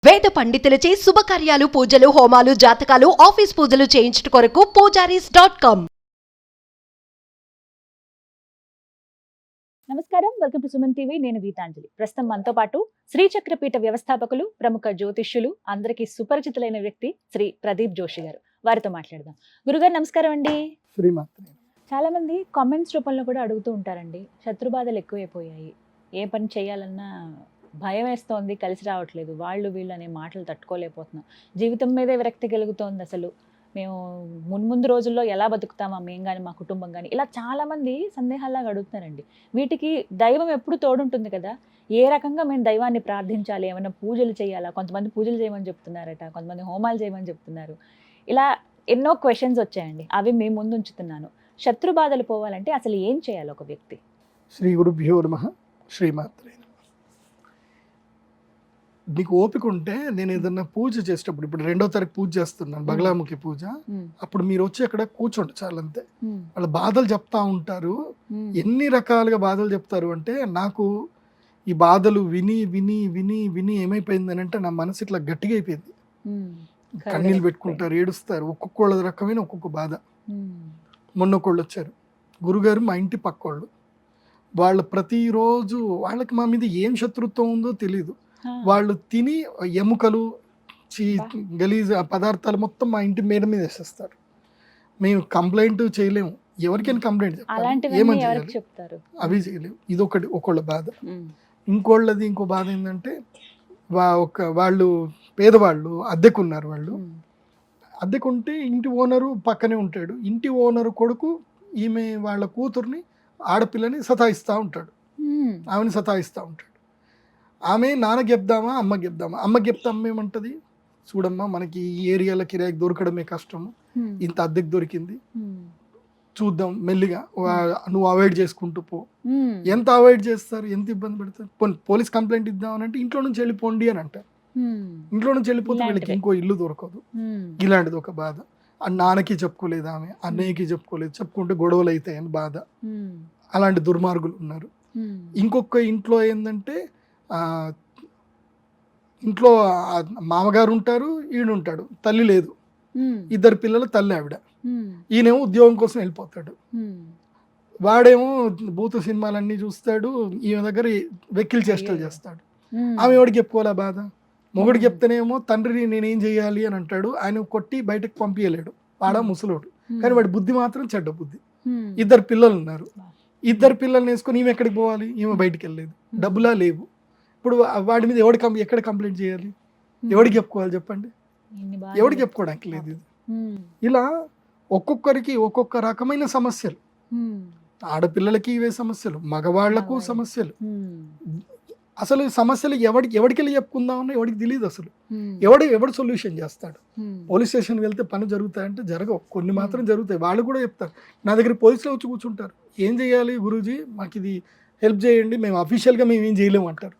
వేద పండితులచే శుభకార్యాలు పూజలు హోమాలు జాతకాలు ఆఫీస్ పూజలు చేయించుట కొరకు పూజారీస్.com. నమస్కారం, వెల్కమ్ టు సుమన్ టీవీ. నేను గీతాంజలి. ప్రస్తుతం మనతో పాటు శ్రీచక్రపీఠ వ్యవస్థాపకులు, ప్రముఖ జ్యోతిష్యులు, అందరికీ సుపరిచితులైన వ్యక్తి శ్రీ ప్రదీప్ జోషి గారు. వారితో మాట్లాడదాం. గురుగారు నమస్కారం అండి. శ్రీమాత్రే. చాలా మంది కామెంట్స్ రూపంలో కూడా అడుగుతూ ఉంటారండి, శత్రుబాధలు ఎక్కువైపోయాయి, ఏ పని చేయాలన్నా భయం వేస్తోంది, కలిసి రావట్లేదు, వాళ్ళు వీళ్ళు అనే మాటలు తట్టుకోలేకపోతున్నాం, జీవితం మీదే విరక్తి కలుగుతోంది, అసలు మేము మున్ముందు రోజుల్లో ఎలా బతుకుతామా మేము కానీ మా కుటుంబం కానీ, ఇలా చాలామంది సందేహాల్లాగా అడుగుతున్నారండి. వీటికి దైవం ఎప్పుడు తోడుంటుంది కదా, ఏ రకంగా మేము దైవాన్ని ప్రార్థించాలి, ఏమైనా పూజలు చేయాలా, కొంతమంది పూజలు చేయమని చెప్తున్నారట, కొంతమంది హోమాలు చేయమని చెప్తున్నారు, ఇలా ఎన్నో క్వశ్చన్స్ వచ్చాయండి. అవి మీ ముందు ఉంచుతున్నాను. శత్రు బాధలు పోవాలంటే అసలు ఏం చేయాలి ఒక వ్యక్తి? శ్రీ గురుభ్యో నమః. శ్రీమాత్రే. నీకు ఓపిక ఉంటే నేను ఏదన్నా పూజ చేసేటప్పుడు, ఇప్పుడు 2వ తారీఖు పూజ చేస్తున్నాను, బగలాముఖి పూజ, అప్పుడు మీరు వచ్చి అక్కడ కూర్చోండి చాలంతే. వాళ్ళ బాధలు చెప్తా ఉంటారు, ఎన్ని రకాలుగా బాధలు చెప్తారు అంటే, నాకు ఈ బాధలు విని విని విని విని ఏమైపోయిందని అంటే నా మనసు ఇట్లా గట్టిగా అయిపోయింది. కన్నీళ్ళు పెట్టుకుంటారు, ఏడుస్తారు, ఒక్కొక్క రకమైన ఒక్కొక్క బాధ. మొన్న ఒకళ్ళు వచ్చారు, గురుగారు మా ఇంటి పక్కోళ్ళు, వాళ్ళు ప్రతిరోజు వాళ్ళకి మా మీద ఏం శత్రుత్వం ఉందో తెలియదు, వాళ్ళు తిని ఎముకలు గలీజ్ పదార్థాలు మొత్తం మా ఇంటి మేడ మీద వేసేస్తారు. మేము కంప్లైంట్ చేయలేము, ఎవరికైనా కంప్లైంట్ చెప్పాలి, ఏమని చెప్తారు, అవి చేయలేము. ఇది ఒకళ్ళ బాధ. ఇంకోళ్ళది ఇంకో బాధ ఏంటంటే, వాళ్ళు పేదవాళ్ళు, అద్దెకున్నారు. వాళ్ళు అద్దెకుంటే ఇంటి ఓనరు పక్కనే ఉంటాడు, ఇంటి ఓనరు కొడుకు ఈమె వాళ్ళ కూతుర్ని, ఆడపిల్లని సతాయిస్తూ ఉంటాడు, ఆమెను సతాయిస్తూ ఉంటాడు. ఆమె నాన్నకి చెప్దామా అమ్మకి చెప్దామా, అమ్మకి చెప్తే అమ్మ ఏమంటది, చూడమ్మా మనకి ఈ ఏరియాలో కిరాయికి దొరకడమే కష్టము, ఇంత అద్దెకి దొరికింది, చూద్దాం మెల్లిగా, నువ్వు అవాయిడ్ చేసుకుంటూ పో. ఎంత అవాయిడ్ చేస్తారు, ఎంత ఇబ్బంది పెడతారు. పోలీస్ కంప్లైంట్ ఇద్దామనంటే ఇంట్లో నుంచి వెళ్ళిపోండి అని అంటారు. ఇంట్లో నుంచి వెళ్ళిపోతే వీళ్ళకి ఇంకో ఇల్లు దొరకదు. ఇలాంటిది ఒక బాధ. నాన్నకి చెప్పుకోలేదు ఆమె, అన్నయ్యకి చెప్పుకోలేదు, చెప్పుకుంటే గొడవలు అవుతాయని బాధ. అలాంటి దుర్మార్గులు ఉన్నారు. ఇంకొక ఇంట్లో ఏంటంటే, ఇంట్లో మామగారు ఉంటారు, ఈయనుంటాడు, తల్లి లేదు, 2 పిల్లలు, తల్లి ఆవిడ. ఈయనేమో ఉద్యోగం కోసం వెళ్ళిపోతాడు, వాడేమో భూత సినిమాలన్నీ చూస్తాడు, ఈమె దగ్గర వెక్కిలి చేష్టలు చేస్తాడు. ఆమె ఎవడికి చెప్పుకోవాలా బాధ? మొగుడికి చెప్తేనేమో తండ్రిని నేనేం చేయాలి అని అంటాడు, ఆయన కొట్టి బయటకు పంపించలేడు, వాడా ముసలోడు, కానీ వాడి బుద్ధి మాత్రం చెడ్డ బుద్ధి. 2 పిల్లలు ఉన్నారు, 2 పిల్లల్ని వేసుకొని ఈమె ఎక్కడికి పోవాలి, ఈమె బయటికి వెళ్ళలేదు, డబ్బులా లేవు. ఇప్పుడు వాడి మీద ఎక్కడ కంప్లైంట్ చేయాలి, ఎవడికి చెప్పుకోవాలి చెప్పండి, ఎవడికి చెప్పుకోవడానికి లేదు. ఇది ఇలా ఒక్కొక్కరికి ఒక్కొక్క రకమైన సమస్యలు. ఆడపిల్లలకి ఇవే సమస్యలు, మగవాళ్లకు సమస్యలు. అసలు సమస్యలు ఎవడికి వెళ్ళి చెప్పుకుందామన్నా ఎవడికి తెలియదు అసలు, ఎవడు సొల్యూషన్ చేస్తాడు. పోలీస్ స్టేషన్కి వెళ్తే పని జరుగుతాయంటే జరగవు, కొన్ని మాత్రం జరుగుతాయి. వాళ్ళు కూడా చెప్తారు, నా దగ్గర పోలీసులు వచ్చి కూర్చుంటారు, ఏం చేయాలి గురూజీ, మాకు ఇది హెల్ప్ చేయండి, మేము అఫీషియల్గా మేము ఏం చేయలేము అంటారు.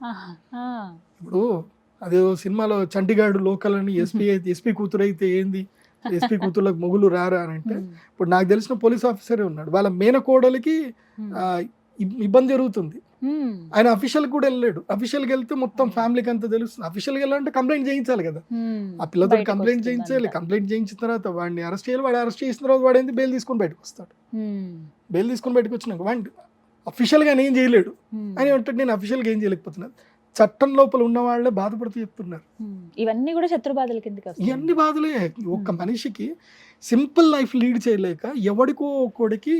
ఇప్పుడు అదే సినిమాలో చంటిగాడు లోకల్ అని ఎస్పీ కూతురు అయితే ఏంది, ఎస్పీ కూతుర్లకు మొగులు రారా అని అంటే, ఇప్పుడు నాకు తెలిసిన పోలీస్ ఆఫీసరే ఉన్నాడు, వాళ్ళ మేనకోడలికి ఇబ్బంది జరుగుతుంది, ఆయన అఫీషియల్ కూడా వెళ్ళాడు. అఫీషియల్కి వెళ్తే మొత్తం ఫ్యామిలీకి అంతా తెలుస్తుంది. అఫీషియల్కి వెళ్ళాలంటే కంప్లైంట్ చేయించాలి కదా, ఆ పిల్లతో కంప్లైంట్ చేయించాలి. కంప్లైంట్ చేయించిన తర్వాత వాడిని అరెస్ట్ చేయాలి, వాడు అరెస్ట్ చేసిన తర్వాత వాడు ఏంది బెయిల్ తీసుకొని బయటకు వస్తాడు. బెయిల్ తీసుకొని బయటకు వచ్చినాక వాడిని అఫీషియల్గా ఏం చేయలేడు, అని అంటాడు నేను అఫీషియల్గా ఏం చేయలేకపోతున్నాను. చట్టం లోపల ఉన్న వాళ్ళే బాధపడుతూ చెప్తున్నారు. ఇవన్నీ కూడా శత్రు బాధల కిందకి వస్తాయి. ఇవన్నీ బాధలే. ఒక్క మనిషికి సింపుల్ లైఫ్ లీడ్ చేయలేక ఎవడికో ఒకడికి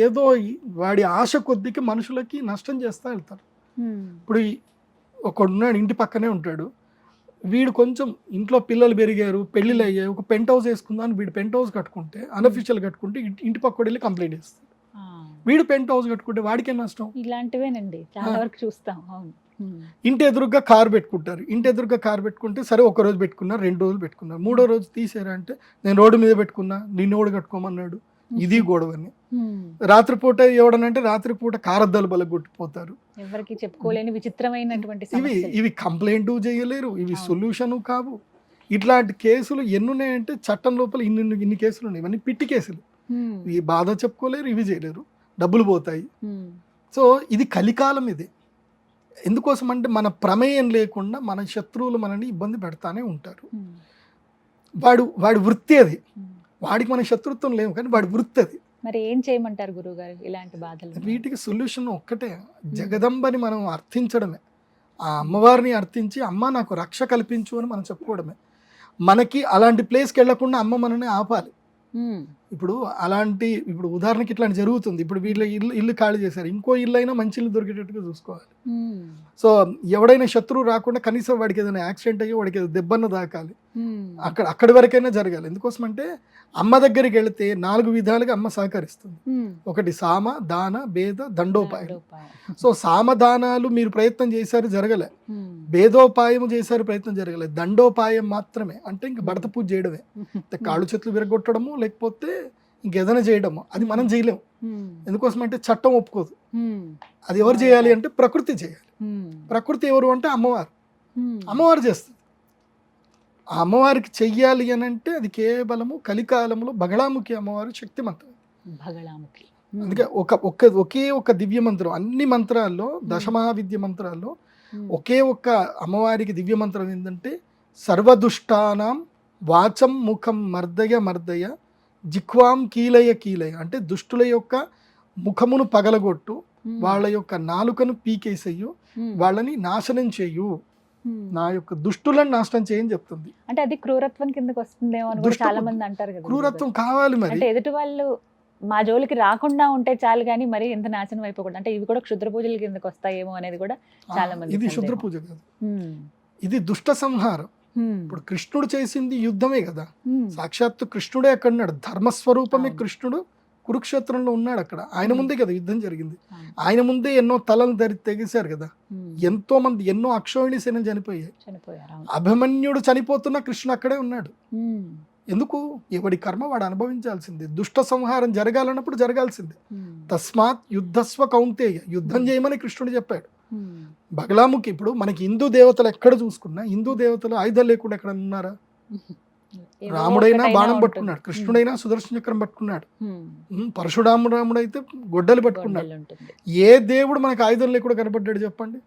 ఏదో వాడి ఆశ కొద్దికి మనుషులకి నష్టం చేస్తూ వెళ్తారు. ఇప్పుడు ఒకడున్నాడు, ఇంటి పక్కనే ఉంటాడు, వీడు కొంచెం ఇంట్లో పిల్లలు పెరిగారు, పెళ్ళిళ్ళు అయ్యాయి, ఒక పెంట్ హౌస్ వేసుకుందాం, వీడు పెంట్ హౌస్ కట్టుకుంటే, అన్అఫీషియల్ కట్టుకుంటే ఇంటి పక్కడు వెళ్ళి కంప్లైంట్ చేస్తాడు. వీడు పెంట్ హౌస్ కట్టుకుంటే వాడికే నష్టం. ఇలాంటివేనండి చాలా వరకు చూస్తాం. అవును. ఇంటి ఎదురుగా కారు పెట్టుకుంటారు, ఇంటి ఎదురుగా కారు పెట్టుకుంటే సరే 1 రోజు పెట్టుకున్నారు, 2 రోజులు పెట్టుకున్నారు, 3వ రోజు తీసారా అంటే నేను రోడ్డు మీద పెట్టుకున్నా, నిన్ను ఓడి కట్టుకోమన్నాడు, ఇది గొడవని. రాత్రిపూట ఎవడనంటే రాత్రిపూట కారద్దాలు బలగొట్టిపోతారు, ఎవరికి చెప్పుకోలేని విచిత్రమైనటువంటి ఇవి కంప్లైంట్ చేయలేరు, ఇవి సొల్యూషన్ కావు. ఇట్లాంటి కేసులు ఎన్నున్నాయంటే చట్టం లోపల ఇన్ని కేసులు ఉన్నాయి, ఇవన్నీ పిట్టి కేసులు. ఈ బాధ చెప్పుకోలేరు, ఇవి చేయలేరు, డబ్బులు పోతాయి. సో ఇది కలికాలం, ఇది ఎందుకోసం అంటే మన ప్రమేయం లేకుండా మన శత్రువులు మనల్ని ఇబ్బంది పెడతానే ఉంటారు. వాడి వృత్తి అది. వాడికి మన శత్రుత్వం లేవు, కానీ వాడి వృత్తి అది. మరి ఏం చేయమంటారు గురువుగారు ఇలాంటి బాధలు? వీటికి సొల్యూషన్ ఒక్కటే, జగదంబని మనం అర్థించడమే. ఆ అమ్మవారిని అర్థించి అమ్మ నాకు రక్ష కల్పించు అని మనం చెప్పుకోవడమే. మనకి అలాంటి ప్లేస్కి వెళ్లకుండా అమ్మ మనల్ని ఆపాలి. ఇప్పుడు ఉదాహరణకి ఇట్లాంటి జరుగుతుంది. ఇప్పుడు వీళ్ళ ఇల్లు ఖాళీ చేశారు, ఇంకో ఇల్లు అయినా మంచి ఇల్లు దొరికేటట్టుగా చూసుకోవాలి. సో ఎవడైనా శత్రువు రాకుండా కనీసం వాడికి ఏదైనా యాక్సిడెంట్ అయ్యి వాడికి ఏదో దెబ్బన్న దాకాలి, అక్కడి వరకైనా జరగాలి. ఎందుకోసం అంటే అమ్మ దగ్గరికి వెళితే 4 విధాలుగా అమ్మ సహకరిస్తుంది. ఒకటి సామ, దాన, భేద, దండోపాయం. సో సామదానాలు మీరు ప్రయత్నం చేశారు, జరగలే. భేదోపాయం చేశారు, ప్రయత్నం జరగలేదు. దండోపాయం మాత్రమే అంటే ఇంక భర్త పూజ చేయడమే. కాళ్ళు చేతులు విరగొట్టడము లేకపోతే ఇంకేదైనా చేయడము, అది మనం చేయలేము. ఎందుకోసం అంటే చట్టం ఒప్పుకోదు. అది ఎవరు చేయాలి అంటే ప్రకృతి చేయాలి. ప్రకృతి ఎవరు అంటే అమ్మవారు చేస్తుంది. ఆ అమ్మవారికి చెయ్యాలి అని అంటే అది కేవలము కలికాలంలో బగళాముఖి అమ్మవారు శక్తిమంతం. బగళాముఖి. అందుకే ఒకే ఒక దివ్య మంత్రం, అన్ని మంత్రాల్లో దశమహావిద్య మంత్రాల్లో ఒకే ఒక్క అమ్మవారికి దివ్య మంత్రం ఏంటంటే సర్వదుష్టానాం వాచం ముఖం మర్దయ మర్దయ జిహ్వాం కీలయ కీలయ. అంటే దుష్టుల యొక్క ముఖమును పగలగొట్టు, వాళ్ళ యొక్క నాలుకను పీకేసేయు, వాళ్ళని నాశనం చేయు, నా యొక్క దుష్టులను నాశనం చేయని చెప్తుంది. అంటే అది క్రూరత్వం కిందకి వస్తుందేమో అని కూడా చాలా మంది అంటారు కదా. క్రూరత్వం కావాలి మరి. అంటే ఎదుటి వాళ్ళు మా జోలికి రాకుండా ఉంటే చాలు కానీ మరి ఎంత నాశనం అయిపోకూడదు. అంటే ఇవి కూడా క్షుద్ర పూజల కిందకి వస్తాయేమో అనేది కూడా చాలా మంది. ఇది క్షుద్ర పూజ కాదు, ఇది దుష్ట సంహారం. ఇప్పుడు కృష్ణుడు చేసింది యుద్ధమే కదా. సాక్షాత్తు కృష్ణుడే అక్కడ ఉన్నాడు, ధర్మస్వరూపమే కృష్ణుడు కురుక్షేత్రంలో ఉన్నాడు. అక్కడ ఆయన ముందే కదా యుద్ధం జరిగింది. ఆయన ముందే ఎన్నో తలలు తెగేశారు కదా. ఎంతో మంది, ఎన్నో అక్షోహిణి సేనలు చనిపోయారు. అభిమన్యుడు చనిపోతున్నా కృష్ణుడు అక్కడే ఉన్నాడు. ఎందుకు? ఎవడి కర్మ వాడు అనుభవించాల్సిందే. దుష్ట సంహారం జరగాలన్నప్పుడు జరగాల్సిందే. తస్మాత్ యుద్ధస్వ కౌంతేయ, యుద్ధం చేయమని కృష్ణుడు చెప్పాడు. బగలాముఖి. ఇప్పుడు మనకి హిందూ దేవతలు ఎక్కడ చూసుకున్నా, హిందూ దేవతలు ఆయుధాలు లేకుండా ఎక్కడ ఉన్నారా? రాముడైనా బాణం పట్టుకున్నాడు, కృష్ణుడైనా సుదర్శన చక్రం పట్టుకున్నాడు, పరశురాముడు అయితే గొడ్డలు పట్టుకున్నాడు. ఏ దేవుడు మనకు ఆయుధం లేకుండా కనపడ్డాడు చెప్పండి?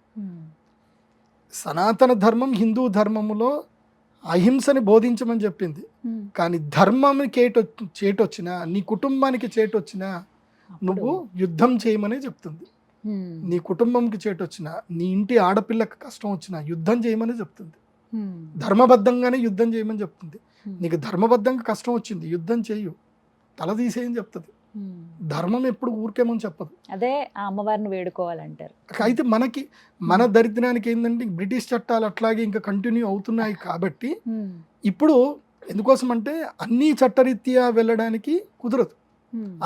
సనాతన ధర్మం హిందూ ధర్మములో అహింసని బోధించమని చెప్పింది. కానీ ధర్మం చేటొచ్చినా, నీ కుటుంబానికి చేటొచ్చినా నువ్వు యుద్ధం చేయమనే చెప్తుంది. నీ కుటుంబంకి చేటొచ్చినా, నీ ఇంటి ఆడపిల్లకి కష్టం వచ్చినా యుద్ధం చేయమని చెప్తుంది. ధర్మబద్ధంగానే యుద్ధం చేయమని చెప్తుంది. నీకు ధర్మబద్ధంగా కష్టం వచ్చింది, యుద్ధం చేయు, తల తీసేయని చెప్తుంది. ధర్మం ఎప్పుడు ఊరికేమని చెప్పదు. అదే ఆ అమ్మవారిని వేడుకోవాలంటారు. అయితే మన దరిద్రానికి ఏంటంటే బ్రిటిష్ చట్టాలు అట్లాగే ఇంకా కంటిన్యూ అవుతున్నాయి కాబట్టి ఇప్పుడు ఎందుకోసం అంటే అన్ని చట్టరీత్యా వెళ్ళడానికి కుదరదు.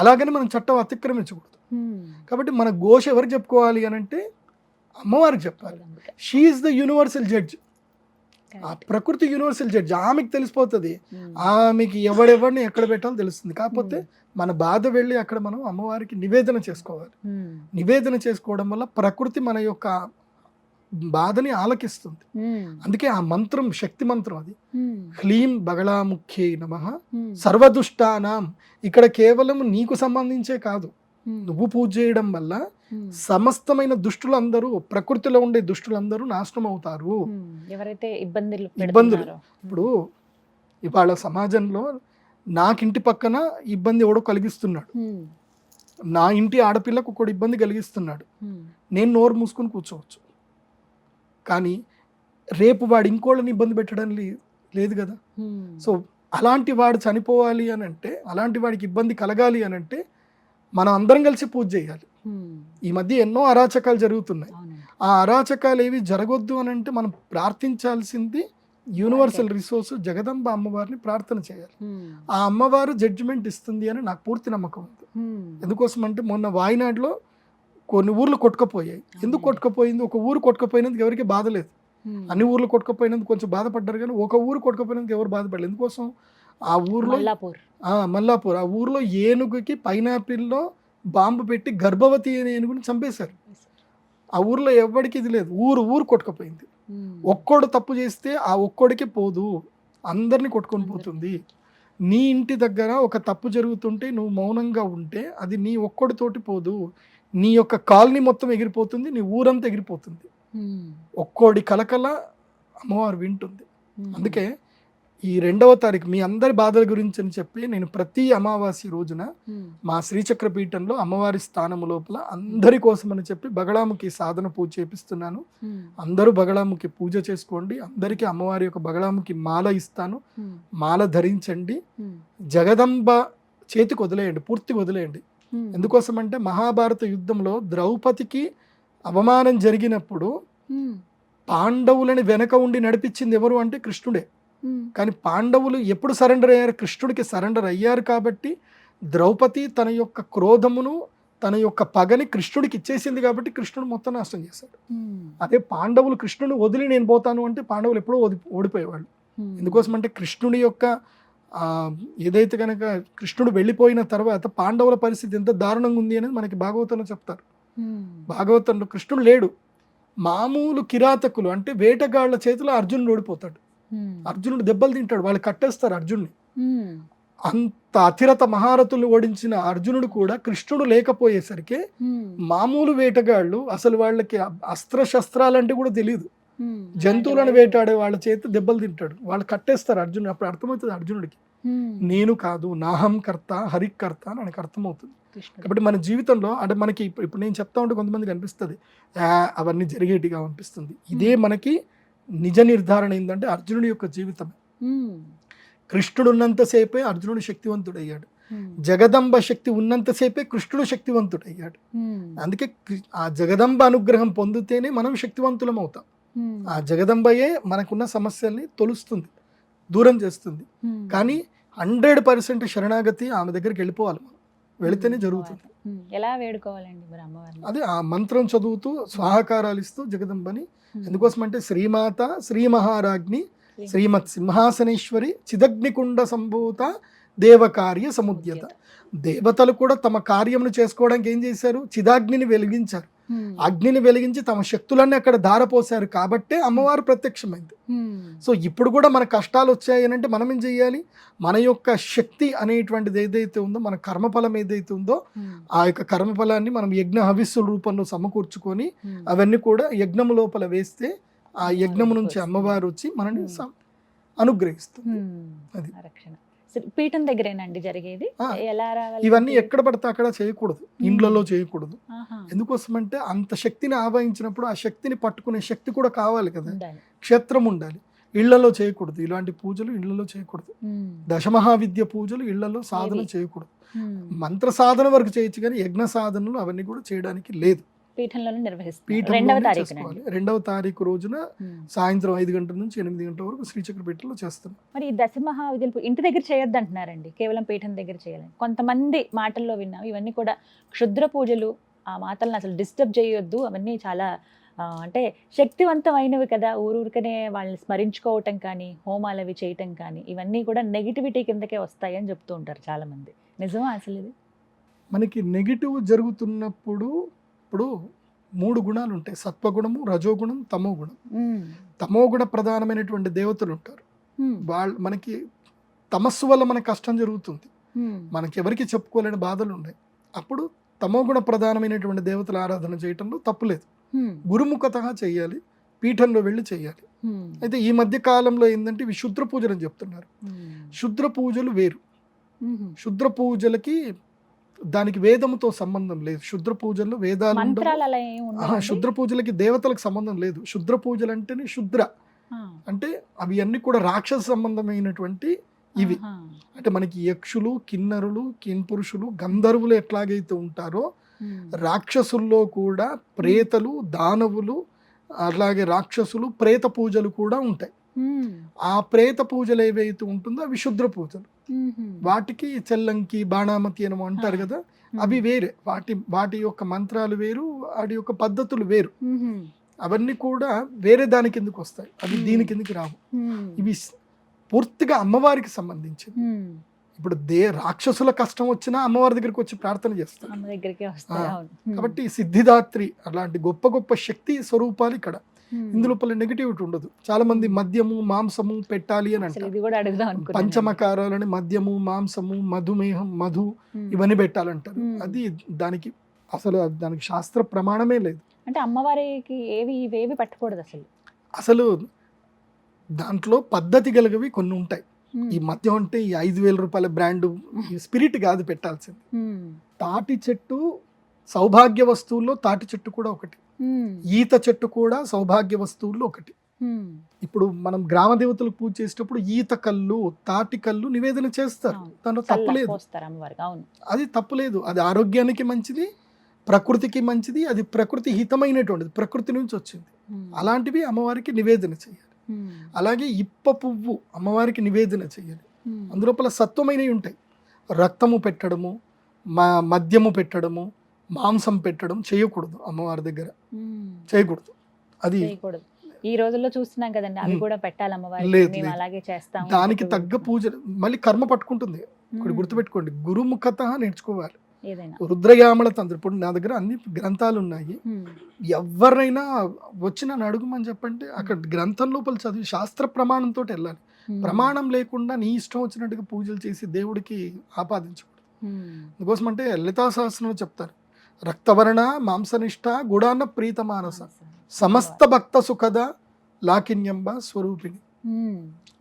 అలాగని మనం చట్టం అతిక్రమించకూడదు. కాబట్టి మన ఘోష ఎవరికి చెప్పుకోవాలి అని అంటే అమ్మవారికి చెప్పాలి. She is the universal judge. ఆ ప్రకృతి యూనివర్సల్ జడ్జ్. ఆమెకి తెలిసిపోతుంది, ఆమెకి ఎవడెవరిని ఎక్కడ పెట్టాలో తెలుస్తుంది. కాకపోతే మన బాధ వెళ్ళి అక్కడ మనం అమ్మవారికి నివేదన చేసుకోవాలి. నివేదన చేసుకోవడం వల్ల ప్రకృతి మన యొక్క బాధని ఆలకిస్తుంది. అందుకే ఆ మంత్రం శక్తి మంత్రం అది. హ్లీం బగళాముఖ్యై నమః సర్వదుష్టానాం. ఇక్కడ కేవలం నీకు సంబంధించే కాదు, నువ్వు పూజ చేయడం వల్ల సమస్తమైన దుష్టులందరూ, ప్రకృతిలో ఉండే దుష్టులందరూ నాశనం అవుతారు. ఎవరైతే ఇబ్బందులు ఇప్పుడు ఇవాళ సమాజంలో నాకింటి పక్కన ఇబ్బంది ఎవడో కలిగిస్తున్నాడు, నా ఇంటి ఆడపిల్లకు ఒకడు ఇబ్బంది కలిగిస్తున్నాడు, నేను నోరు మూసుకొని కూర్చోవచ్చు. కానీ రేపు వాడు ఇంకోళ్ళని ఇబ్బంది పెట్టడం లేదు కదా. సో అలాంటి వాడు చనిపోవాలి అని అంటే, అలాంటి వాడికి ఇబ్బంది కలగాలి అని అంటే మనం అందరం కలిసి పూజ చేయాలి. ఈ మధ్య ఎన్నో అరాచకాలు జరుగుతున్నాయి. ఆ అరాచకాలు ఏవి జరగొద్దు అని అంటే మనం ప్రార్థించాల్సింది యూనివర్సల్ రిసోర్స్ జగదంబ అమ్మవారిని ప్రార్థన చేయాలి. ఆ అమ్మవారు జడ్జిమెంట్ ఇస్తుంది అని నాకు పూర్తి నమ్మకం ఉంది. ఎందుకోసం అంటే మొన్న వాయనాడులో కొన్ని ఊర్లు కొట్టుకుపోయాయి. ఎందుకు కొట్టుకుపోయింది? ఒక ఊరు కొట్టుకుపోయినందుకు ఎవరికి బాధ లేదు. అన్ని ఊర్లు కొట్టుకుపోయినందుకు కొంచెం బాధపడ్డారు, కానీ ఒక ఊరు కొట్టుకుపోయినందుకు ఎవరు బాధపడలేదు. ఎందుకోసం? ఆ ఊర్లో మల్లాపూర్, ఆ ఊర్లో ఏనుగుకి పైనాపిల్లో బాంబు పెట్టి గర్భవతి అనే ఏనుగుని చంపేశారు. ఆ ఊర్లో ఎవరికి ఇది లేదు, ఊరు కొట్టుకుపోయింది. ఒక్కడు తప్పు చేస్తే ఆ ఒక్కడికి పోదు, అందరినీ కొట్టుకొని పోతుంది. నీ ఇంటి దగ్గర ఒక తప్పు జరుగుతుంటే నువ్వు మౌనంగా ఉంటే అది నీ ఒక్కడితోటి పోదు, నీ యొక్క కాలనీ మొత్తం ఎగిరిపోతుంది, నీ ఊరంతా ఎగిరిపోతుంది. ఒక్కోడి కలకల అమ్మవారు వింటుంది. అందుకే ఈ 2వ తారీఖు మీ అందరి బాధల గురించి అని చెప్పి నేను ప్రతి అమావాస్య రోజున మా శ్రీచక్ర పీఠంలో అమ్మవారి స్థానము లోపల అందరి కోసం అని చెప్పి బగళాముఖి సాధన పూజ చేపిస్తున్నాను. అందరూ బగళాముఖి పూజ చేసుకోండి. అందరికీ అమ్మవారి యొక్క బగళాముఖి మాల ఇస్తాను. మాల ధరించండి. జగదంబ చేతికి వదిలేయండి, పూర్తిగా వదిలేయండి. ఎందుకోసం అంటే మహాభారత యుద్ధంలో ద్రౌపదికి అవమానం జరిగినప్పుడు పాండవులని వెనక ఉండి నడిపించింది ఎవరు అంటే కృష్ణుడే. కానీ పాండవులు ఎప్పుడు సరెండర్ అయ్యారు? కృష్ణుడికి సరెండర్ అయ్యారు కాబట్టి ద్రౌపది తన యొక్క క్రోధమును తన యొక్క పగని కృష్ణుడికి ఇచ్చేసింది కాబట్టి కృష్ణుడు మొత్తం నాశనం చేశాడు. అదే పాండవులు కృష్ణుని వదిలి నేను పోతాను అంటే పాండవులు ఎప్పుడో ఓడిపోయేవాళ్ళు. ఎందుకోసం అంటే కృష్ణుడి యొక్క ఏదైతే కనుక కృష్ణుడు వెళ్ళిపోయిన తర్వాత పాండవుల పరిస్థితి ఎంత దారుణంగా ఉంది అనేది మనకి భాగవతంలో చెప్తారు. భాగవతంలో కృష్ణుడు లేడు. మామూలు కిరాతకులు అంటే వేటగాళ్ల చేతిలో అర్జునుడు ఓడిపోతాడు. అర్జునుడు దెబ్బలు తింటాడు, వాళ్ళు కట్టేస్తారు అర్జున్ని. అంత అతిరత మహారథుల్ని ఓడించిన అర్జునుడు కూడా కృష్ణుడు లేకపోయేసరికి మామూలు వేటగాళ్ళు, అసలు వాళ్ళకి అస్త్రశస్త్రాలంటే కూడా తెలియదు, జంతువులను వేటాడే వాళ్ళ చేతి దెబ్బలు తింటాడు, వాళ్ళు కట్టేస్తారు అర్జునుడు. అప్పుడు అర్థమవుతుంది అర్జునుడికి నేను కాదు నాహం కర్త హరికర్త అని ఆయనకు అర్థమవుతుంది. కాబట్టి మన జీవితంలో అంటే మనకి ఇప్పుడు నేను చెప్తా ఉంటే కొంతమందికి అనిపిస్తుంది అవన్నీ జరిగేటిగా అనిపిస్తుంది. ఇదే మనకి నిజ నిర్ధారణ ఏంటంటే అర్జునుడి యొక్క జీవితమే. కృష్ణుడు ఉన్నంతసేపే అర్జునుడు శక్తివంతుడయ్యాడు. జగదంబ శక్తి ఉన్నంతసేపే కృష్ణుడు శక్తివంతుడయ్యాడు. అందుకే ఆ జగదంబ అనుగ్రహం పొందితేనే మనం శక్తివంతులం అవుతాం. ఆ జగదంబయే మనకున్న సమస్యల్ని తొలుస్తుంది, దూరం చేస్తుంది. కానీ 100% శరణాగతి ఆమె దగ్గరికి వెళ్ళిపోవాలి, మనం వెళితేనే జరుగుతుంది. ఎలా వేడుకోవాలండి మరి అమ్మవారిని? అదే ఆ మంత్రం చదువుతూ స్వాహాకారాలు ఇస్తూ జగదంబని. ఎందుకోసం అంటే శ్రీమాత శ్రీ మహారాజ్ఞి శ్రీమత్ సింహాసనేశ్వరి చిదగ్నికుండ సంభూత దేవకార్య సముద్యత. దేవతలు కూడా తమ కార్యమును చేసుకోవడానికి ఏం చేశారు? చిదాగ్నిని వెలిగించారు. అగ్నిని వెలిగించి తమ శక్తులన్నీ అక్కడ ధారపోసారు కాబట్టే అమ్మవారు ప్రత్యక్షమైంది. సో ఇప్పుడు కూడా మన కష్టాలు వచ్చాయి అంటే మనం ఏం చెయ్యాలి? మన యొక్క శక్తి అనేటువంటిది ఏదైతే ఉందో, మన కర్మఫలం ఏదైతే ఉందో ఆ యొక్క కర్మఫలాన్ని మనం యజ్ఞ హవిస్సుల రూపంలో సమకూర్చుకొని అవన్నీ కూడా యజ్ఞము లోపల వేస్తే ఆ యజ్ఞము నుంచి అమ్మవారు వచ్చి మనని అనుగ్రహిస్తుంది. అది పీఠం దగ్గరేనండి జరిగేది? ఎలా రావాలి? ఇవన్నీ ఎక్కడ పడితే అక్కడ చేయకూడదు, ఇండ్లలో చేయకూడదు. ఎందుకోసం అంటే అంత శక్తిని ఆవాహించినప్పుడు ఆ శక్తిని పట్టుకునే శక్తి కూడా కావాలి కదా, క్షేత్రం ఉండాలి. ఇళ్లలో చేయకూడదు, ఇలాంటి పూజలు ఇళ్లలో చేయకూడదు. దశమహావిద్య పూజలు ఇళ్లలో సాధన చేయకూడదు. మంత్ర సాధన వరకు చేయొచ్చు కానీ యజ్ఞ సాధనలు అవన్నీ కూడా చేయడానికి లేదు. పీఠంలోనే నిర్వహిస్తారు. 2వ తారీఖు రోజున సాయంత్రం 5 గంటల నుంచి 8 గంటల వరకు శ్రీచక్ర పీఠంలో చేస్తాం. మరి ఈ దశమహావిద్యలు ఇంటి దగ్గర చేయొద్దు అంటున్నారండి, కేవలం పీఠం దగ్గర చేయాలని కొంతమంది మాటల్లో విన్నాం. ఇవన్నీ కూడా క్షుద్ర పూజలు, ఆ మాటలను అసలు డిస్టర్బ్ చేయొద్దు, అవన్నీ చాలా అంటే శక్తివంతమైనవి కదా, ఊరూరికనే వాళ్ళని స్మరించుకోవటం కానీ హోమాలు అవి చేయటం కానీ ఇవన్నీ కూడా నెగిటివిటీ కిందకే వస్తాయి అని చెప్తూ ఉంటారు చాలా మంది. నిజమా అసలు ఇది? మనకి నెగిటివ్ జరుగుతున్నప్పుడు ఇప్పుడు 3 గుణాలు ఉంటాయి: సత్వగుణము, రజోగుణం, తమోగుణం. తమోగుణ ప్రధానమైనటువంటి దేవతలు ఉంటారు. వాళ్ళు మనకి తమస్సు వల్ల మనకి కష్టం జరుగుతుంది, మనకి ఎవరికి చెప్పుకోలేని బాధలు ఉన్నాయి. అప్పుడు తమోగుణ ప్రధానమైనటువంటి దేవతల ఆరాధన చేయటంలో తప్పులేదు. గురుముఖతగా చెయ్యాలి, పీఠంలో వెళ్ళి చెయ్యాలి. అయితే ఈ మధ్య కాలంలో ఏంటంటే ఇవి శుద్ర పూజలు అని చెప్తున్నారు. శుద్ర పూజలు వేరు. శుద్ర పూజలకి దానికి వేదముతో సంబంధం లేదు. శుద్ర పూజల్లో వేదాలు శుద్ర పూజలకి దేవతలకు సంబంధం లేదు. శుద్ర పూజలు అంటేనే శుద్ర అంటే అవి అన్ని కూడా రాక్షస సంబంధమైనటువంటి ఇవి. అంటే మనకి యక్షులు, కిన్నరులు, కిన్పురుషులు, గంధర్వులు ఎట్లాగైతే ఉంటారో రాక్షసుల్లో కూడా ప్రేతలు, దానవులు, అలాగే రాక్షసులు, ప్రేత పూజలు కూడా ఉంటాయి. ఆ ప్రేత పూజలు ఏవైతే ఉంటుందో అవి శుద్ర పూజలు. వాటికి చెల్లంకి, బాణామతి అని అంటారు కదా, అవి వేరే. వాటి యొక్క మంత్రాలు వేరు, వాటి యొక్క పద్ధతులు వేరు. అవన్నీ కూడా వేరే దాని కిందకి వస్తాయి, అవి దీని కిందకి రావు. ఇవి పూర్తిగా అమ్మవారికి సంబంధించింది. ఇప్పుడు రాక్షసుల కష్టం వచ్చినా అమ్మవారి దగ్గరికి వచ్చి ప్రార్థన చేస్తారు. కాబట్టి సిద్ధిదాత్రి అలాంటి గొప్ప గొప్ప శక్తి స్వరూపాలు ఇక్కడ. ఇందులో నెగిటివిటీ ఉండదు. చాలా మంది మద్యము, మాంసము పెట్టాలి అని అంటారు. పంచమకారాలని మద్యము, మాంసము, మధుమేహం, మధు ఇవన్నీ పెట్టాలంటారు. అది దానికి అసలు దానికి శాస్త్ర ప్రమాణమే లేదు. అంటే అమ్మవారికి ఇవేవి పట్టకూడదు అసలు. అసలు దాంట్లో పద్ధతి కలిగవి కొన్ని ఉంటాయి. ఈ మద్యం అంటే ఈ 5,000 రూపాయల బ్రాండ్ స్పిరిట్ కాదు పెట్టాల్సింది. తాటి చెట్టు సౌభాగ్య వస్తువుల్లో తాటి చెట్టు కూడా ఒకటి, ఈత చెట్టు కూడా సౌభాగ్య వస్తువుల్లో ఒకటి. ఇప్పుడు మనం గ్రామ దేవతలకు పూజ చేసేటప్పుడు ఈత కళ్ళు, తాటి కళ్ళు నివేదన చేస్తారు, దాంట్లో తప్పులేదు, అది తప్పులేదు. అది ఆరోగ్యానికి మంచిది, ప్రకృతికి మంచిది, అది ప్రకృతి హితమైనటువంటిది, ప్రకృతి నుంచి వచ్చింది. అలాంటివి అమ్మవారికి నివేదన చేయాలి. అలాగే ఇప్ప పువ్వు అమ్మవారికి నివేదన చేయాలి. అందులోపల సత్వమైనవి ఉంటాయి. రక్తము పెట్టడము, మద్యము పెట్టడము, మాంసం పెట్టడం చేయకూడదు, అమ్మవారి దగ్గర చేయకూడదు. అది ఈ రోజుల్లో చూస్తున్నాం కదండి, అవి కూడా పెట్టాలి అమ్మవారికి, మేము అలాగే చేస్తాం. దానికి తగ్గ పూజ మళ్ళీ కర్మ పట్టుకుంటుంది. ఇక్కడ గుర్తుపెట్టుకోండి, గురుముఖత నేర్చుకోవాలి. రుద్రయామల తంత్రం, ఇప్పుడు నా దగ్గర అన్ని గ్రంథాలు ఉన్నాయి. ఎవరినైనా వచ్చి నన్ను అడుగుమని చెప్పంటే అక్కడ గ్రంథం లోపల చదివి శాస్త్ర ప్రమాణంతో వెళ్ళాలి. ప్రమాణం లేకుండా నీ ఇష్టం వచ్చినట్టుగా పూజలు చేసి దేవుడికి ఆపాదించకూడదు. అందుకోసం అంటే లలితా సహస్రంలో చెప్తారు, రక్తవర్ణ మాంసనిష్ట గుడాన్న ప్రీత మానస సమస్త భక్త సుఖద లాకిన్యంబ స్వరూపిణి.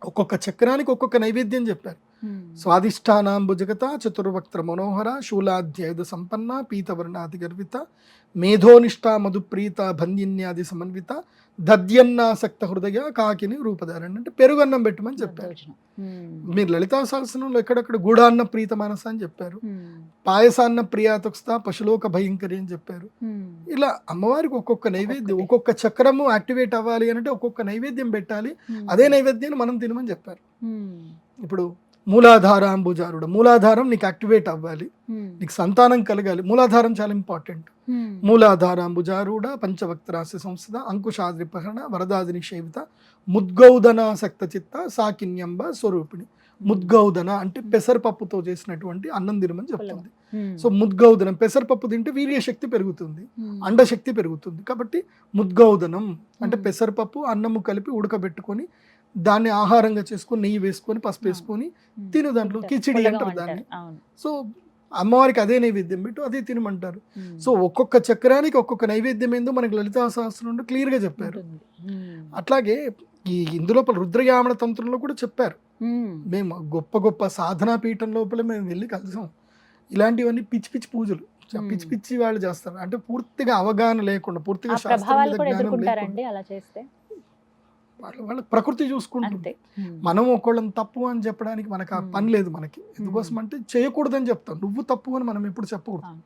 ఒక్కొక్క చక్రానికి ఒక్కొక్క నైవేద్యం చెప్పారు. స్వాదిష్టానాంబు జగత చతుర్వక్త్ర మనోహర శూలాధ్యాయుధ సంపన్న పీతవర్ణాది గర్విత మేధోనిష్టా మధుప్రీత భంగిన్యాది సమన్విత దద్యన్నాసక్త హృదయ కాకిని రూపధారణ. అంటే పెరుగన్నం పెట్టమని చెప్పారు. మీరు లలితా సహస్రంలో ఎక్కడెక్కడ గూఢాన్న ప్రీత మనస అని చెప్పారు, పాయసాన్న ప్రియాతొక్స్తా పశులోక భయంకరి అని చెప్పారు. ఇలా అమ్మవారికి ఒక్కొక్క నైవేద్యం, ఒక్కొక్క చక్రము యాక్టివేట్ అవ్వాలి అంటే ఒక్కొక్క నైవేద్యం పెట్టాలి. అదే నైవేద్యాన్ని మనం తినమని చెప్పారు. ఇప్పుడు మూలాధారాంబుజారుడు, మూలాధారం నీకు యాక్టివేట్ అవ్వాలి, నీకు సంతానం కలగాలి. మూలాధారం చాలా ఇంపార్టెంట్. మూలాధారాంబుజారుడ పంచవక్త్రాస్య సంస్థ అంకుశాద్రిపహరణ వరదాది నిషేవిత ముద్గౌదనాసక్త చిత్త సాకిన్యంబ స్వరూపిణి. ముద్గౌదన అంటే పెసరపప్పుతో చేసినటువంటి అన్నం తినమని చెప్తుంది. సో ముద్గౌదనం, పెసరపప్పు తింటే వీర్యశక్తి పెరుగుతుంది, అండశక్తి పెరుగుతుంది. కాబట్టి ముద్గౌదనం అంటే పెసరపప్పు అన్నము కలిపి ఉడకబెట్టుకొని దాన్ని ఆహారంగా చేసుకొని నెయ్యి వేసుకొని పసుపు వేసుకొని తిను, దాంట్లో కిచిడి అంటారు దాన్ని. సో అమ్మవారికి అదే నైవేద్యం పెట్టు, అదే తినమంటారు. సో ఒక్కొక్క చక్రానికి ఒక్కొక్క నైవేద్యం ఏందో మనకి లలితా సహస్రంలో క్లియర్గా చెప్పారు. అట్లాగే ఈ ఇందులోపల రుద్రయామణ తంత్రంలో కూడా చెప్పారు. మేము గొప్ప గొప్ప సాధనా పీఠం లోపల మేము వెళ్ళి కలిసాం. ఇలాంటివన్నీ పిచ్చి పిచ్చి పూజలు, పిచ్చి పిచ్చి వాళ్ళు చేస్తారు. అంటే పూర్తిగా అవగాహన లేకుండా, పూర్తిగా వాళ్ళ ప్రకృతి చూసుకుంటుంది. మనం ఒకళ్ళని తప్పు అని చెప్పడానికి మనకు ఆ పని లేదు మనకి. ఎందుకోసం అంటే చేయకూడదని చెప్తాం, నువ్వు తప్పు అని మనం ఎప్పుడు చెప్పకూడదు.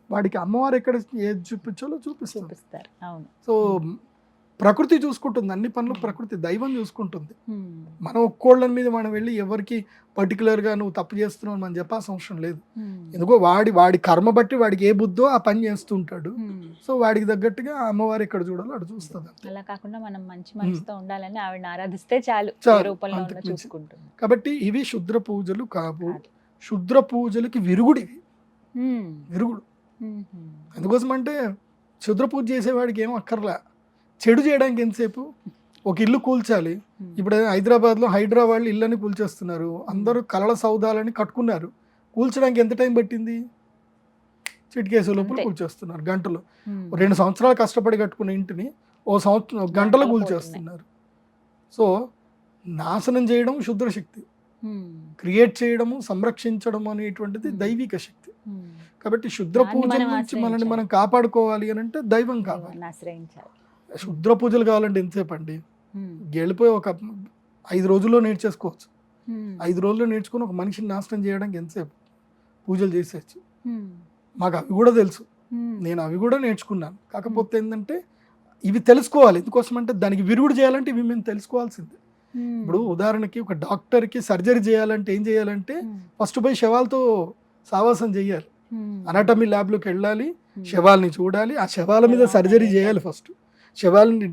వాడికి అమ్మవారు ఎక్కడ ఏది చూపించాలో చూపిస్తారు. సో ప్రకృతి చూసుకుంటుంది అన్ని పనులు, ప్రకృతి దైవం చూసుకుంటుంది. మనం ఒక్కోళ్ళని మీద మనం వెళ్ళి ఎవరికి పర్టికులర్గా నువ్వు తప్పు చేస్తున్నావు అని మనం చెప్పాల్సిన అవసరం లేదు. ఎందుకో వాడి కర్మ బట్టి వాడికి ఏ బుద్ధో ఆ పని చేస్తుంటాడు. సో వాడికి తగ్గట్టుగా అమ్మవారు ఎక్కడ చూడాలో అటు చూస్తుంది. అలా కాకుండా మనం మంచి మనసుతో ఉండాలని ఆవిడని ఆరాధిస్తే చాలు. కాబట్టి ఇవి శుద్ర పూజలు కావు. శుద్ర పూజలకి విరుగుడివి, విరుగుడు. ఎందుకోసం అంటే శుద్ర పూజ చేసేవాడికి ఏం అక్కర్లా, చెడు చేయడానికి ఎంతసేపు. ఒక ఇల్లు కూల్చాలి, ఇప్పుడు హైదరాబాద్లో హైడ్రా వాళ్ళు ఇళ్ళని కూల్చేస్తున్నారు. అందరూ కలల సౌదాలని కట్టుకున్నారు, కూల్చడానికి ఎంత టైం పట్టింది? చిటికేసే లోపల కూల్చేస్తున్నారు గంటలో. 2 సంవత్సరాలు కష్టపడి కట్టుకున్న ఇంటిని గంటలో కూల్చేస్తున్నారు. సో నాశనం చేయడం శుద్రశక్తి, క్రియేట్ చేయడము సంరక్షించడం అనేటువంటిది దైవిక శక్తి. కాబట్టి శుద్ర పూజల నుంచి మనల్ని మనం కాపాడుకోవాలి అని అంటే దైవం కావాలి. శుద్ర పూజలు కావాలంటే ఎంతసేపు అండి? గెలిపోయి ఒక 5 రోజుల్లో నేర్చేసుకోవచ్చు. 5 రోజుల్లో నేర్చుకుని ఒక మనిషిని నాశనం చేయడానికి ఎంతసేపు? పూజలు చేసేయచ్చు. మాకు అవి కూడా తెలుసు, నేను అవి కూడా నేర్చుకున్నాను. కాకపోతే ఏంటంటే ఇవి తెలుసుకోవాలి. ఎందుకోసం అంటే దానికి విరుగుడు చేయాలంటే ఇవి మేము తెలుసుకోవాల్సిందే. ఇప్పుడు ఉదాహరణకి ఒక డాక్టర్కి సర్జరీ చేయాలంటే ఏం చేయాలంటే ఫస్ట్ పోయి శవాలతో సావాసం చేయాలి. అనాటమీ ల్యాబ్లోకి వెళ్ళాలి, శవాల్ని చూడాలి, ఆ శవాల మీద సర్జరీ చేయాలి. ఫస్ట్ శవాలని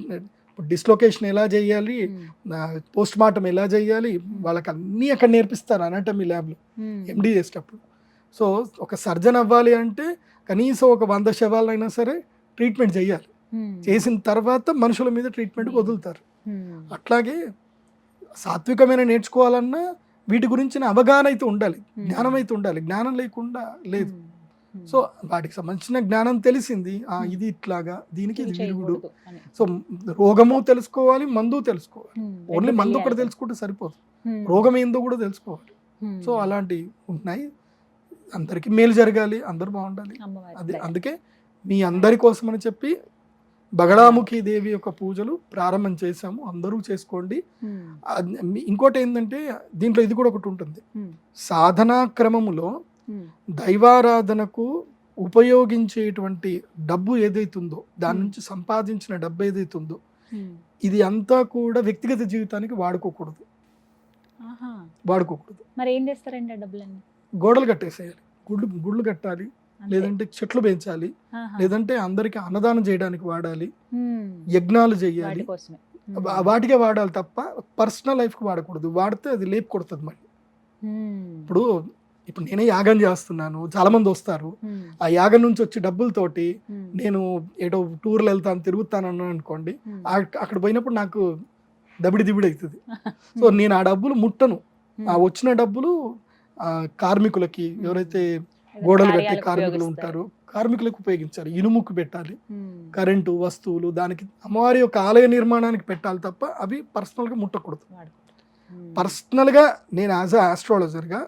డిస్లొకేషన్ ఎలా చేయాలి, పోస్ట్ మార్టం ఎలా చేయాలి, వాళ్ళకి అన్నీ అక్కడ నేర్పిస్తారు అనాటమీ ల్యాబ్లో ఎండి చేసేటప్పుడు. సో ఒక సర్జన్ అవ్వాలి అంటే కనీసం ఒక 100 శవాలైనా సరే ట్రీట్మెంట్ చేయాలి. చేసిన తర్వాత మనుషుల మీద ట్రీట్మెంట్కి వదులుతారు. అట్లాగే సాత్వికమైన నేర్చుకోవాలన్నా వీటి గురించిన అవగాహన అయితే ఉండాలి, జ్ఞానం అయితే ఉండాలి. జ్ఞానం లేకుండా లేదు. సో వాటికి సంబంధించిన జ్ఞానం తెలిసింది, ఇది ఇట్లాగా, దీనికి ఇది విరుగుడు. సో రోగము తెలుసుకోవాలి, మందు తెలుసుకోవాలి. ఓన్లీ మందు ఒకటి తెలుసుకుంటే సరిపోదు, రోగం ఏందో కూడా తెలుసుకోవాలి. సో అలాంటివి ఉన్నాయి. అందరికీ మేలు జరగాలి, అందరూ బాగుండాలి. అందుకే మీ అందరి కోసం అని చెప్పి బగళాముఖి దేవి యొక్క పూజలు ప్రారంభం చేశాము, అందరూ చేసుకోండి. ఇంకోటి ఏంటంటే దీంట్లో ఇది కూడా ఒకటి ఉంటుంది, సాధనా క్రమములో దైవారాధనకు ఉపయోగించేటువంటి డబ్బు ఏదైతుందో, దాని నుంచి సంపాదించిన డబ్బు ఏదైతుందో, ఇది అంతా కూడా వ్యక్తిగత జీవితానికి వాడుకోకూడదు. మరి ఏం చేస్తారండి ఆ డబ్బులన్నీ? గోడలు కట్టేసేయాలి, గుళ్ళు కట్టాలి, లేదంటే చెట్లు పెంచాలి, లేదంటే అందరికి అన్నదానం చేయడానికి వాడాలి, యజ్ఞాలు చేయాలి, వాటికే వాడాలి తప్ప పర్సనల్ లైఫ్ కి వాడకూడదు. వాడితే అది లేపు కొడుతుంది మళ్ళీ. ఇప్పుడు నేనే యాగం చేస్తున్నాను, చాలా మంది వస్తారు, ఆ యాగం నుంచి వచ్చే డబ్బులతోటి నేను ఏటో టూర్లు వెళ్తాను, తిరుగుతాను అన్నాను అనుకోండి, అక్కడ పోయినప్పుడు నాకు దబిడి దిబిడి అవుతుంది. సో నేను ఆ డబ్బులు ముట్టను. ఆ వచ్చిన డబ్బులు కార్మికులకి, ఎవరైతే గోడలు కట్టే కార్మికులు ఉంటారో కార్మికులకు ఉపయోగించాలి. ఇనుముకు పెట్టాలి, కరెంటు వస్తువులు, దానికి అమ్మవారి యొక్క ఆలయ నిర్మాణానికి పెట్టాలి తప్ప అవి పర్సనల్ గా ముట్టకూడదు. పర్సనల్ గా నేను యాజ్ అ ఆస్ట్రాలజర్గా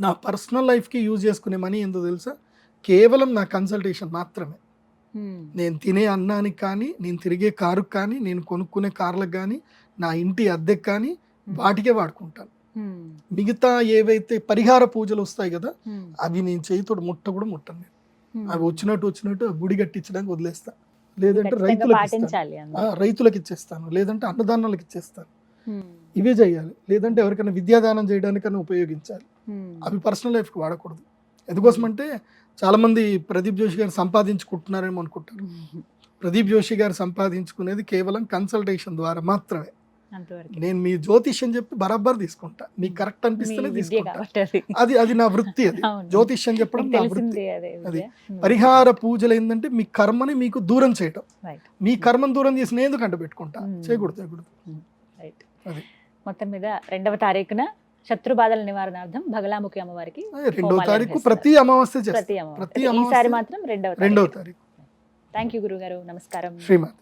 నా పర్సనల్ లైఫ్ కి యూజ్ చేసుకునే మనీ ఏందో తెలుసా? కేవలం నా కన్సల్టేషన్ మాత్రమే. నేను తినే అన్నానికి కానీ, నేను తిరిగే కారుకు కానీ, నేను కొనుక్కునే కార్లకు కానీ, నా ఇంటి అద్దెకు కానీ వాటికే వాడుకుంటాను. మిగతా ఏవైతే పరిహార పూజలు వస్తాయి కదా, అవి నేను చేయితో కూడా ముట్టను. అవి వచ్చినట్టు గుడి కట్టించడానికి వదిలేస్తా, లేదంటే రైతులకు ఇచ్చేస్తాను, లేదంటే అన్నదానాలకు ఇచ్చేస్తాను. ఇవే చేయాలి, లేదంటే ఎవరికైనా విద్యాదానం చేయడానికైనా ఉపయోగించాలి. అవి పర్సనల్ లైఫ్కి వాడకూడదు. ఎందుకోసం అంటే చాలా మంది ప్రదీప్ జోషి గారు సంపాదించుకుంటున్నారేమో అనుకుంటారు. ప్రదీప్ జోషి గారు సంపాదించుకునేది కేవలం కన్సల్టేషన్ ద్వారా మాత్రమే. నేను మీ జ్యోతిష్యం చెప్పి బరాబర్ తీసుకుంటా, మీకు కరెక్ట్ అనిపిస్తేనే తీసుకుంటా. అది నా వృత్తి, అది జ్యోతిష్యం చెప్పడం నా వృత్తి. అది పరిహార పూజలు ఏంటంటే మీ కర్మని మీకు దూరం చేయటం. మీ కర్మను దూరం చేసి నేను ఎందుకు అంట పెట్టుకుంటా, చేయకూడదు. మొత్తం మీద 2వ తారీఖున శత్రుబాధల నివారణార్థం బగళాముఖి అమ్మవారికి 2వ తారీఖు ప్రతి అమావాస్య ఈసారి మాత్రం 2వ తారీఖు. థ్యాంక్ యూ గురుగారు, నమస్కారం. శ్రీమాత.